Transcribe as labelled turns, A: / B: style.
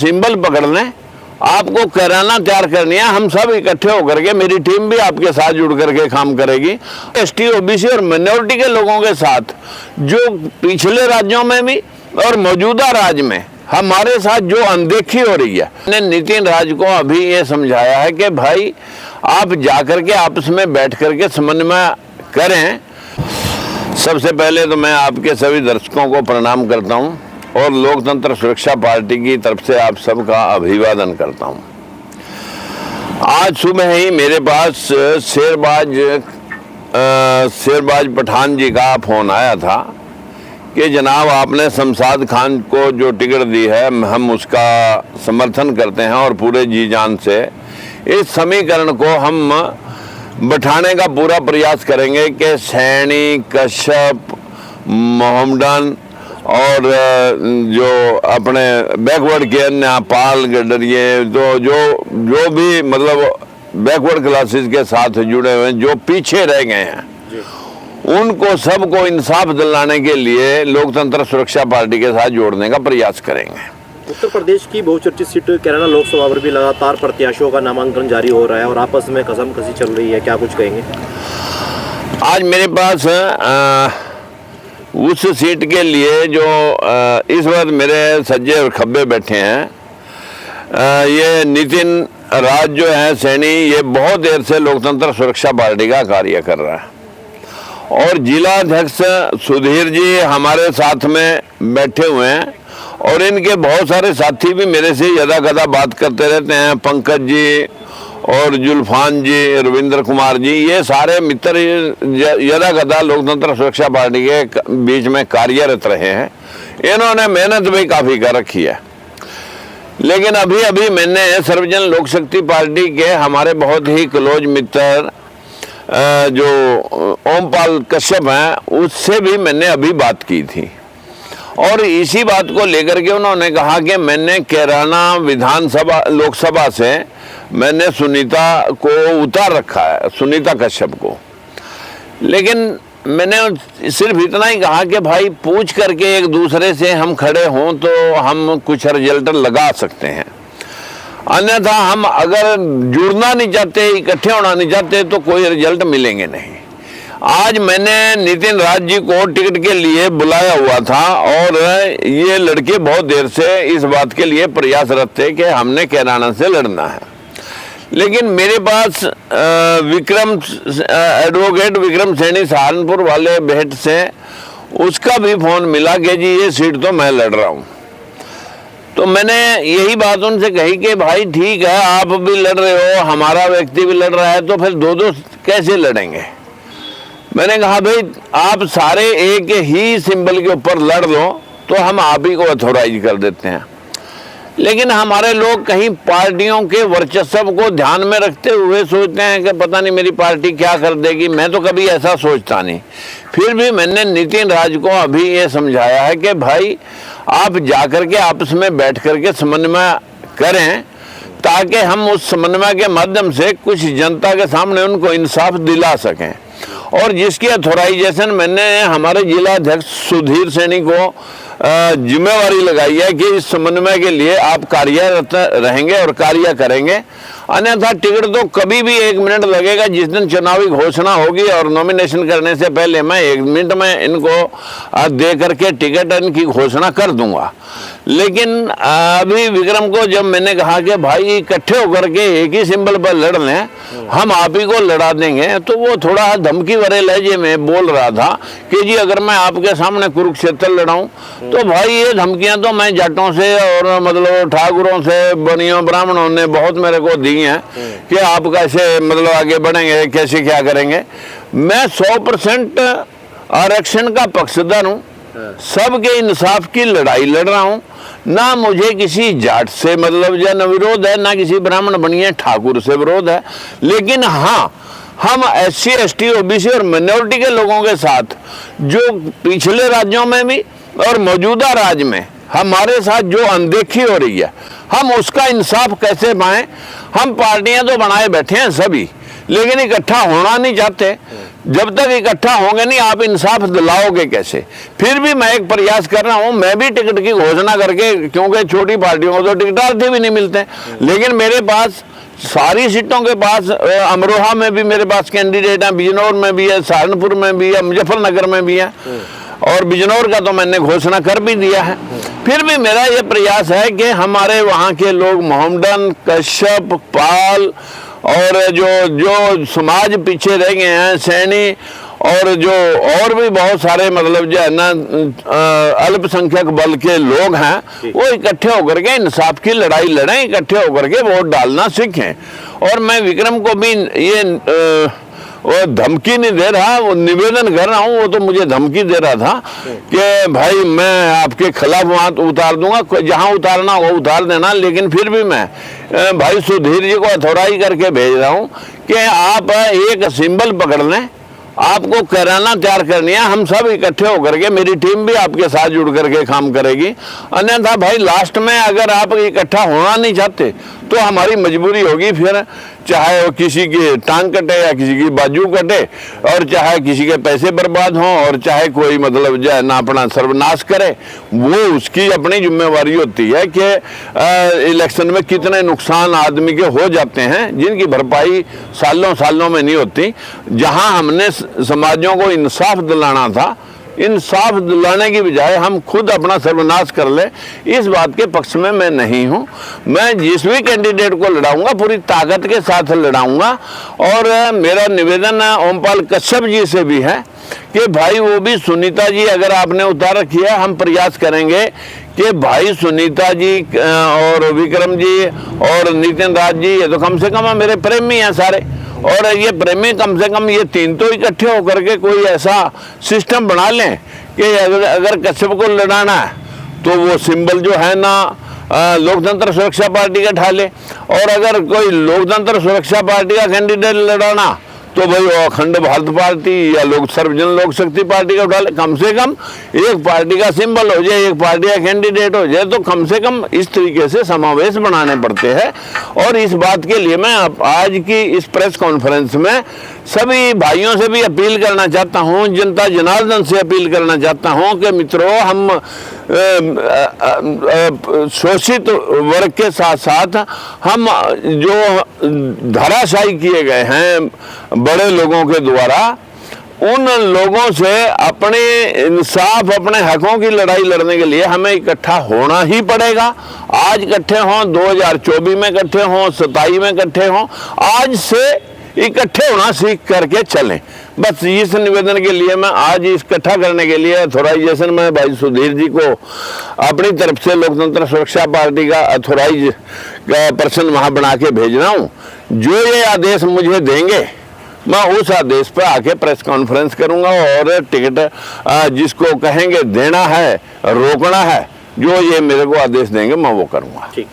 A: Symbol पकड़ लें, आपको कराना तैयार करनी है, हम सब इकट्ठे होकर के, मेरी टीम भी आपके साथ जुड़ करके काम करेगी। एसटी, ओबीसी और माइनॉरिटी के लोगों के साथ जो पिछले राज्यों में भी और मौजूदा राज्य में हमारे साथ जो अनदेखी हो रही है, मैंने नितिन राज को अभी ये समझाया है कि भाई आप जाकर के आपस में बैठ करके समन्वय करें। सबसे पहले तो मैं आपके सभी दर्शकों को प्रणाम करता हूं और लोकतंत्र सुरक्षा पार्टी की तरफ से आप सबका अभिवादन करता हूं। आज सुबह ही मेरे पास शेरबाज पठान जी का फोन आया था कि जनाब आपने शमशाद खान को जो टिकट दी है हम उसका समर्थन करते हैं और पूरे जी जान से इस समीकरण को हम बैठाने का पूरा प्रयास करेंगे कि सैनी, कश्यप, मोहम्मदन और जो अपने बैकवर्ड के अन्य पाल, गडरिए, जो भी मतलब बैकवर्ड क्लासेस के साथ जुड़े हुए हैं, जो पीछे रह गए हैं, उनको सबको इंसाफ दिलाने के लिए लोकतंत्र सुरक्षा पार्टी के साथ जोड़ने का प्रयास करेंगे।
B: उत्तर प्रदेश की बहुचर्चित सीट कैराना लोकसभा पर भी लगातार प्रत्याशियों का नामांकन जारी हो रहा है और आपस में कसम-कसी चल रही है, क्या कुछ कहेंगे? आज
A: मेरे पास उस सीट के लिए जो इस वक्त मेरे सज्जे और खब्बे बैठे हैं, ये नितिन राज जो है सैनी, ये बहुत देर से लोकतंत्र सुरक्षा पार्टी का कार्य कर रहा है और जिला अध्यक्ष सुधीर जी हमारे साथ में बैठे हुए हैं और इनके बहुत सारे साथी भी मेरे से यदा कदा बात करते रहते हैं। पंकज जी और जुल्फान जी, रविंद्र कुमार जी, ये सारे मित्र यदा कदा लोकतंत्र सुरक्षा पार्टी के बीच में कार्यरत रहे हैं। इन्होंने मेहनत भी काफ़ी कर रखी है। लेकिन अभी अभी मैंने सर्वजन लोक शक्ति पार्टी के हमारे बहुत ही क्लोज मित्र जो ओमपाल कश्यप हैं, उससे भी मैंने अभी बात की थी और इसी बात को लेकर के उन्होंने कहा कि मैंने कैराना विधानसभा लोकसभा से मैंने सुनीता को उतार रखा है, सुनीता कश्यप को। लेकिन मैंने सिर्फ इतना ही कहा कि भाई पूछ करके एक दूसरे से हम खड़े हों तो हम कुछ रिजल्ट लगा सकते हैं, अन्यथा हम अगर जुड़ना नहीं चाहते, इकट्ठे होना नहीं चाहते तो कोई रिजल्ट मिलेंगे नहीं। आज मैंने नितिन राज जी को टिकट के लिए बुलाया हुआ था और ये लड़के बहुत देर से इस बात के लिए प्रयासरत थे कि हमने कैराना से लड़ना है। लेकिन मेरे पास एडवोकेट विक्रम सैनी सहारनपुर वाले भेंट से उसका भी फोन मिला कि जी ये सीट तो मैं लड़ रहा हूँ। तो मैंने यही बात उनसे कही कि भाई ठीक है, आप भी लड़ रहे हो, हमारा व्यक्ति भी लड़ रहा है, तो फिर दो कैसे लड़ेंगे? मैंने कहा भाई आप सारे एक ही सिंबल के ऊपर लड़ लो तो हम आप ही को अथॉराइज कर देते हैं। लेकिन हमारे लोग कहीं पार्टियों के वर्चस्व को ध्यान में रखते हुए सोचते हैं कि पता नहीं मेरी पार्टी क्या कर देगी। मैं तो कभी ऐसा सोचता नहीं। फिर भी मैंने नितिन राज को अभी ये समझाया है कि भाई आप जाकर के आपस में बैठ करके समन्वय करें ताकि हम उस समन्वय के माध्यम से कुछ जनता के सामने उनको इंसाफ दिला सकें। और जिसकी अथॉराइजेशन मैंने हमारे जिला अध्यक्ष सुधीर सैनी को जिम्मेवारी लगाई है कि इस समन्वय के लिए आप कार्यरत रहेंगे और कार्य करेंगे, अन्यथा टिकट तो कभी भी 1 मिनट लगेगा। जिस दिन चुनावी घोषणा होगी और नॉमिनेशन करने से पहले मैं 1 मिनट में इनको दे करके टिकट इनकी घोषणा कर दूंगा। लेकिन अभी विक्रम को जब मैंने कहा कि भाई इकट्ठे होकर के एक ही सिंबल पर लड़ लें, हम आप ही को लड़ा देंगे, तो वो थोड़ा धमकी भरे लहजे में बोल रहा था कि जी अगर मैं आपके सामने कुरुक्षेत्र लड़ाऊं तो भाई ये धमकियां तो मैं जाटों से और मतलब ठाकुरों से, बनियों, ब्राह्मणों ने बहुत मेरे को दी हैं कि आप कैसे मतलब आगे बढ़ेंगे, कैसे क्या करेंगे। मैं 100% आरक्षण का पक्षधर हूँ, सबके इंसाफ की लड़ाई लड़ रहा हूँ। ना मुझे किसी जाट से मतलब जन विरोध है, ना किसी ब्राह्मण बनिए ठाकुर से विरोध है। लेकिन हाँ, हम SC, ST, OBC और माइनॉरिटी के लोगों के साथ जो पिछले राज्यों में भी और मौजूदा राज्य में हमारे साथ जो अनदेखी हो रही है, हम उसका इंसाफ कैसे पाएं। हम पार्टियां तो बनाए बैठे हैं सभी, लेकिन इकट्ठा होना नहीं चाहते। जब तक इकट्ठा होंगे नहीं आप इंसाफ दिलाओगे कैसे। फिर भी मैं एक प्रयास कर रहा हूं, मैं भी टिकट की घोषणा करके, क्योंकि छोटी पार्टियों को तो टिकटार्थी भी नहीं मिलते, लेकिन मेरे पास सारी सीटों के पास, अमरोहा में भी मेरे पास कैंडिडेट हैं, बिजनौर में भी है, सहारनपुर में भी है, मुजफ्फरनगर में भी है, और बिजनौर का तो मैंने घोषणा कर भी दिया है। फिर भी मेरा ये प्रयास है कि हमारे वहाँ के लोग, मोहम्मदन, कश्यप, पाल और जो समाज पीछे रह गए हैं, सैनी और जो और भी बहुत सारे मतलब जो है ना अल्पसंख्यक बल के लोग हैं, वो इकट्ठे होकर के इंसाफ की लड़ाई लड़ें, इकट्ठे होकर के वोट डालना सीखें। और मैं विक्रम को भी ये वो धमकी नहीं दे रहा, वो निवेदन कर रहा हूँ, वो तो मुझे धमकी दे रहा था कि भाई मैं आपके खिलाफ वहाँ उतार दूंगा, जहाँ उतारना हो उतार देना, लेकिन फिर भी मैं भाई सुधीर जी को अथॉराइज करके भेज रहा हूँ कि आप एक सिंबल पकड़ लें, आपको कराना तैयार करनी है, हम सब इकट्ठे होकर के, मेरी टीम भी आपके साथ जुड़ करके काम करेगी। अन्यथा भाई लास्ट में अगर आप इकट्ठा होना नहीं चाहते तो हमारी मजबूरी होगी, फिर चाहे वो किसी की टांग कटे या किसी की बाजू कटे, और चाहे किसी के पैसे बर्बाद हों, और चाहे कोई मतलब जो है ना अपना सर्वनाश करे, वो उसकी अपनी जिम्मेवारी होती है कि इलेक्शन में कितने नुकसान आदमी के हो जाते हैं जिनकी भरपाई सालों सालों में नहीं होती। जहां हमने समाजों को इंसाफ दिलाना था, इंसाफ दिलाने की बजाय हम खुद अपना सर्वनाश कर ले, इस बात के पक्ष में मैं नहीं हूं। मैं जिस भी कैंडिडेट को लड़ाऊंगा पूरी ताकत के साथ लड़ाऊंगा। और मेरा निवेदन ओमपाल कश्यप जी से भी है कि भाई वो भी सुनीता जी अगर आपने उतार रखी है, हम प्रयास करेंगे कि भाई सुनीता जी और विक्रम जी और नितिन राज जी, ये तो कम से कम मेरे प्रेमी हैं सारे, और ये प्रेमी कम से कम ये तीन तो इकट्ठे होकर के कोई ऐसा सिस्टम बना लें कि अगर कश्यप को लड़ाना है तो वो सिंबल जो है ना लोकतंत्र सुरक्षा पार्टी का ढाले, और अगर कोई लोकतंत्र सुरक्षा पार्टी का कैंडिडेट लड़ाना तो भाई अखंड भारत पार्टी या सर्वजन लोक शक्ति पार्टी का उठा ले। कम से कम एक पार्टी का सिंबल हो जाए, एक पार्टी का कैंडिडेट हो जाए, तो कम से कम इस तरीके से समावेश बनाने पड़ते हैं। और इस बात के लिए मैं आज की इस प्रेस कॉन्फ्रेंस में सभी भाइयों से भी अपील करना चाहता हूं, जनता जनार्दन से अपील करना चाहता हूं कि मित्रों, हम शोषित वर्ग के साथ साथ हम जो धराशायी किए गए हैं बड़े लोगों के द्वारा, उन लोगों से अपने इंसाफ, अपने हकों की लड़ाई लड़ने के लिए हमें इकट्ठा होना ही पड़ेगा। आज इकट्ठे हों, 2024 में इकट्ठे हों, 27 में इकट्ठे हों, आज से इकट्ठे होना सीख करके चलें। बस इस निवेदन के लिए मैं आज इकट्ठा करने के लिए अथॉराइजेशन में भाई सुधीर जी को अपनी तरफ से लोकतंत्र सुरक्षा पार्टी का अथॉराइज पर्सन वहां बना के भेज रहा हूं। जो ये आदेश मुझे देंगे मैं उस आदेश पर आके प्रेस कॉन्फ्रेंस करूंगा, और टिकट जिसको कहेंगे देना है, रोकना है, जो ये मेरे को आदेश देंगे मैं वो करूंगा।
B: ठीक।